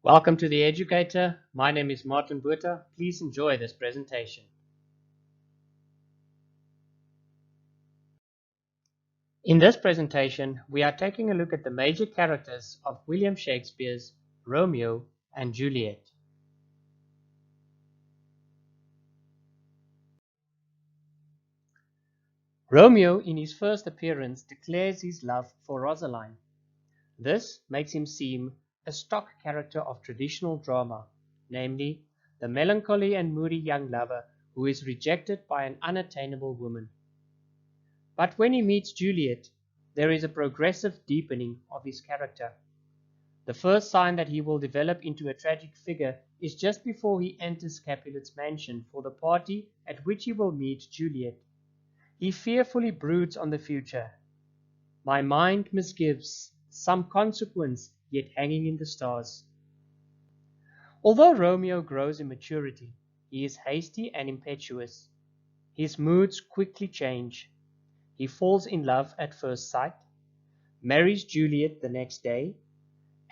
Welcome to The Educator. My name is Martin Buerta. Please enjoy this presentation. In this presentation, we are taking a look at the major characters of William Shakespeare's Romeo and Juliet. Romeo, in his first appearance, declares his love for Rosaline. This makes him seem a stock character of traditional drama, namely, the melancholy and moody young lover who is rejected by an unattainable woman. But when he meets Juliet, there is a progressive deepening of his character. The first sign that he will develop into a tragic figure is just before he enters Capulet's mansion for the party at which he will meet Juliet. He fearfully broods on the future. My mind misgives, some consequence yet hanging in the stars. Although Romeo grows in maturity, he is hasty and impetuous. His moods quickly change. He falls in love at first sight, marries Juliet the next day,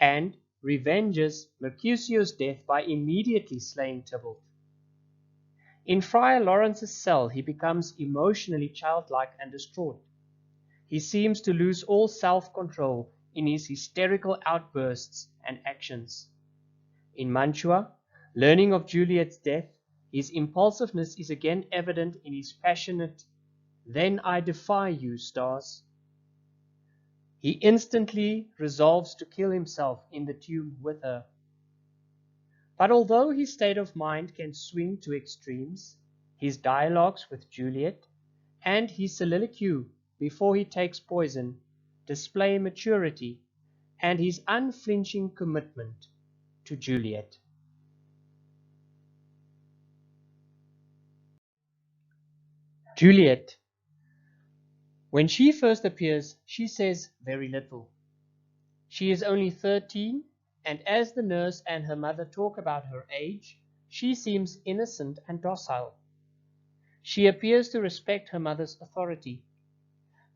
and revenges Mercutio's death by immediately slaying Tybalt. In Friar Laurence's cell, he becomes emotionally childlike and distraught. He seems to lose all self-control in his hysterical outbursts and actions. In Mantua, learning of Juliet's death, his impulsiveness is again evident in his passionate "Then I defy you, stars." He instantly resolves to kill himself in the tomb with her. But although his state of mind can swing to extremes, his dialogues with Juliet and his soliloquy before he takes poison display maturity and his unflinching commitment to Juliet. Juliet. When she first appears, she says very little. She is only 13, and as the nurse and her mother talk about her age, she seems innocent and docile. She appears to respect her mother's authority.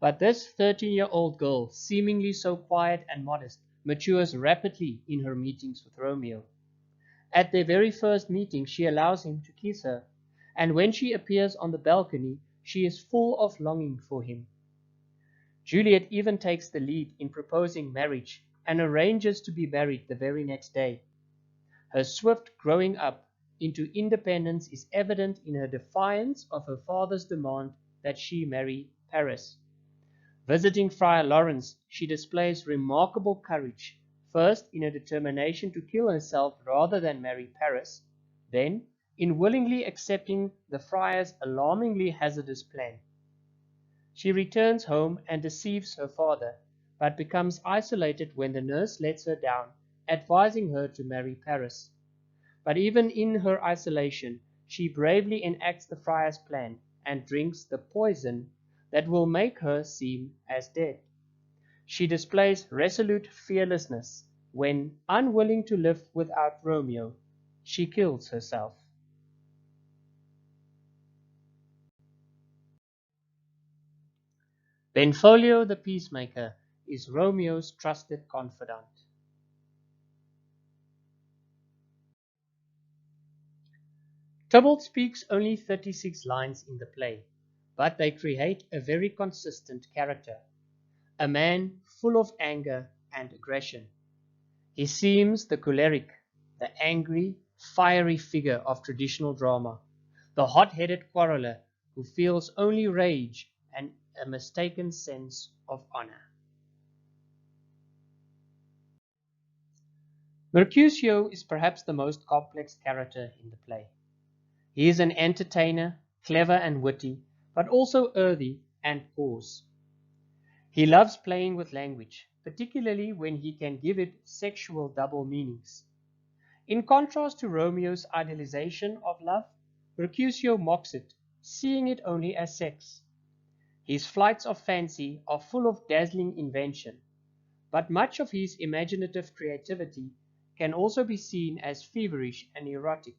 But this 13-year-old girl, seemingly so quiet and modest, matures rapidly in her meetings with Romeo. At their very first meeting, she allows him to kiss her, and when she appears on the balcony, she is full of longing for him. Juliet even takes the lead in proposing marriage and arranges to be married the very next day. Her swift growing up into independence is evident in her defiance of her father's demand that she marry Paris. Visiting Friar Laurence, she displays remarkable courage, first in her determination to kill herself rather than marry Paris, then in willingly accepting the friar's alarmingly hazardous plan. She returns home and deceives her father, but becomes isolated when the nurse lets her down, advising her to marry Paris. But even in her isolation, she bravely enacts the friar's plan and drinks the poison that will make her seem as dead. She displays resolute fearlessness when, unwilling to live without Romeo, she kills herself. Benvolio the peacemaker is Romeo's trusted confidant. Tybalt speaks only 36 lines in the play, but they create a very consistent character, a man full of anger and aggression. He seems the choleric, the angry, fiery figure of traditional drama, the hot-headed quarreler who feels only rage and a mistaken sense of honor. Mercutio is perhaps the most complex character in the play. He is an entertainer, clever and witty, but also earthy and coarse. He loves playing with language, particularly when he can give it sexual double meanings. In contrast to Romeo's idealization of love, Mercutio mocks it, seeing it only as sex. His flights of fancy are full of dazzling invention, but much of his imaginative creativity can also be seen as feverish and erotic.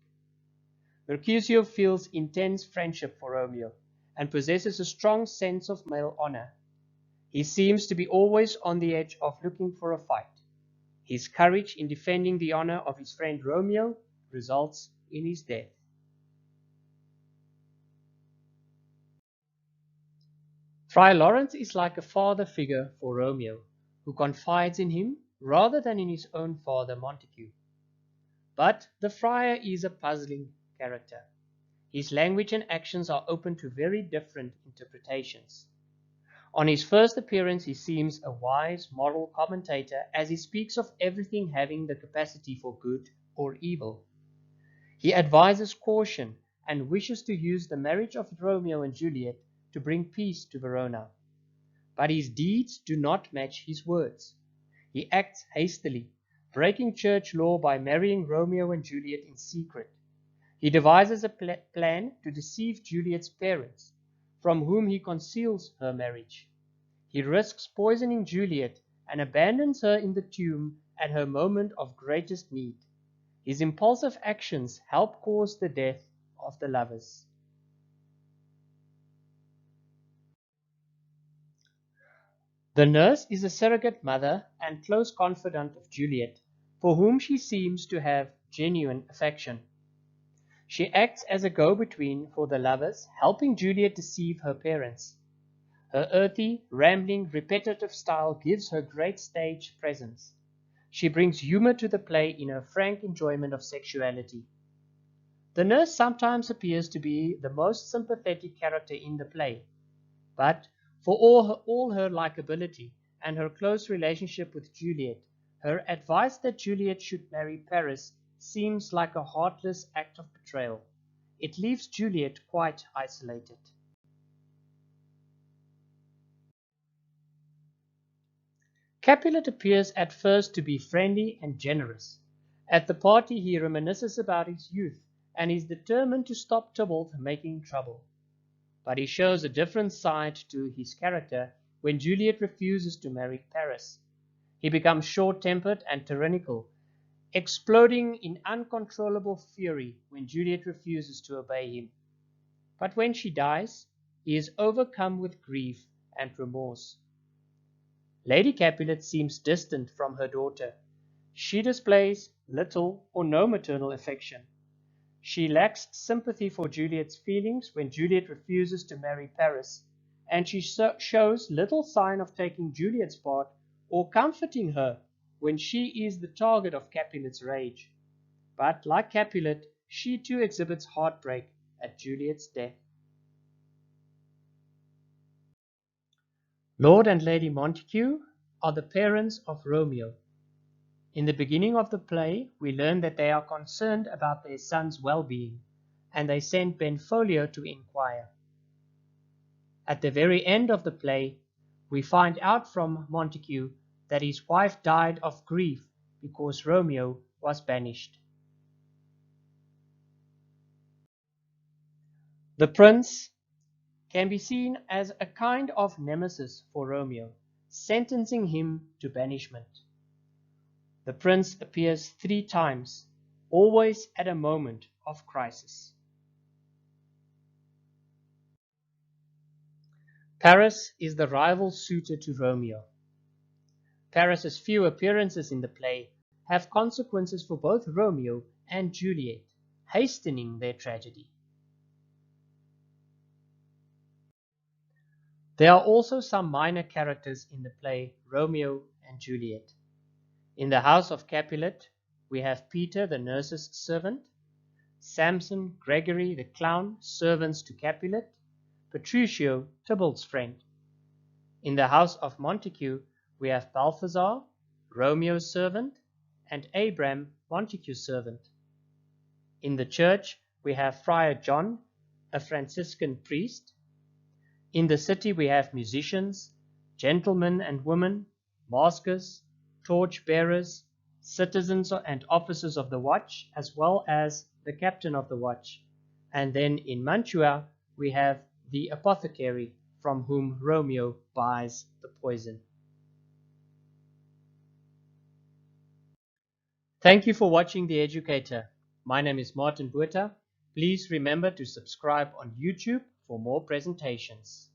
Mercutio feels intense friendship for Romeo and possesses a strong sense of male honor. He seems to be always on the edge of looking for a fight. His courage in defending the honor of his friend Romeo results in his death. Friar Laurence is like a father figure for Romeo, who confides in him rather than in his own father Montague. But the friar is a puzzling character. His language and actions are open to very different interpretations. On his first appearance, he seems a wise moral commentator as he speaks of everything having the capacity for good or evil. He advises caution and wishes to use the marriage of Romeo and Juliet to bring peace to Verona. But his deeds do not match his words. He acts hastily, breaking church law by marrying Romeo and Juliet in secret. He devises a plan to deceive Juliet's parents, from whom he conceals her marriage. He risks poisoning Juliet and abandons her in the tomb at her moment of greatest need. His impulsive actions help cause the death of the lovers. The nurse is a surrogate mother and close confidant of Juliet, for whom she seems to have genuine affection. She acts as a go-between for the lovers, helping Juliet deceive her parents. Her earthy, rambling, repetitive style gives her great stage presence. She brings humor to the play in her frank enjoyment of sexuality. The nurse sometimes appears to be the most sympathetic character in the play, but for all her likability and her close relationship with Juliet, her advice that Juliet should marry Paris seems like a heartless act of betrayal. It leaves Juliet quite isolated. Capulet appears at first to be friendly and generous. At the party he reminisces about his youth and is determined to stop Tybalt making trouble. But he shows a different side to his character when Juliet refuses to marry Paris. He becomes short-tempered and tyrannical, exploding in uncontrollable fury when Juliet refuses to obey him. But when she dies, he is overcome with grief and remorse. Lady Capulet seems distant from her daughter. She displays little or no maternal affection. She lacks sympathy for Juliet's feelings when Juliet refuses to marry Paris, and she shows little sign of taking Juliet's part or comforting her when she is the target of Capulet's rage. But like Capulet, she too exhibits heartbreak at Juliet's death. Lord and Lady Montague are the parents of Romeo. In the beginning of the play, we learn that they are concerned about their son's well-being, and they send Benvolio to inquire. At the very end of the play, we find out from Montague that his wife died of grief because Romeo was banished. The prince can be seen as a kind of nemesis for Romeo, sentencing him to banishment. The prince appears 3 times, always at a moment of crisis. Paris is the rival suitor to Romeo. Paris's few appearances in the play have consequences for both Romeo and Juliet, hastening their tragedy. There are also some minor characters in the play Romeo and Juliet. In the house of Capulet, we have Peter, the nurse's servant, Samson, Gregory, the clown, servants to Capulet, Petruchio, Tybalt's friend. In the house of Montague, we have Balthazar, Romeo's servant, and Abram, Montague's servant. In the church, we have Friar John, a Franciscan priest. In the city, we have musicians, gentlemen and women, maskers, torch bearers, citizens and officers of the watch, as well as the captain of the watch. And then in Mantua, we have the apothecary from whom Romeo buys the poison. Thank you for watching The Educator. My name is Martin Buerta. Please remember to subscribe on YouTube for more presentations.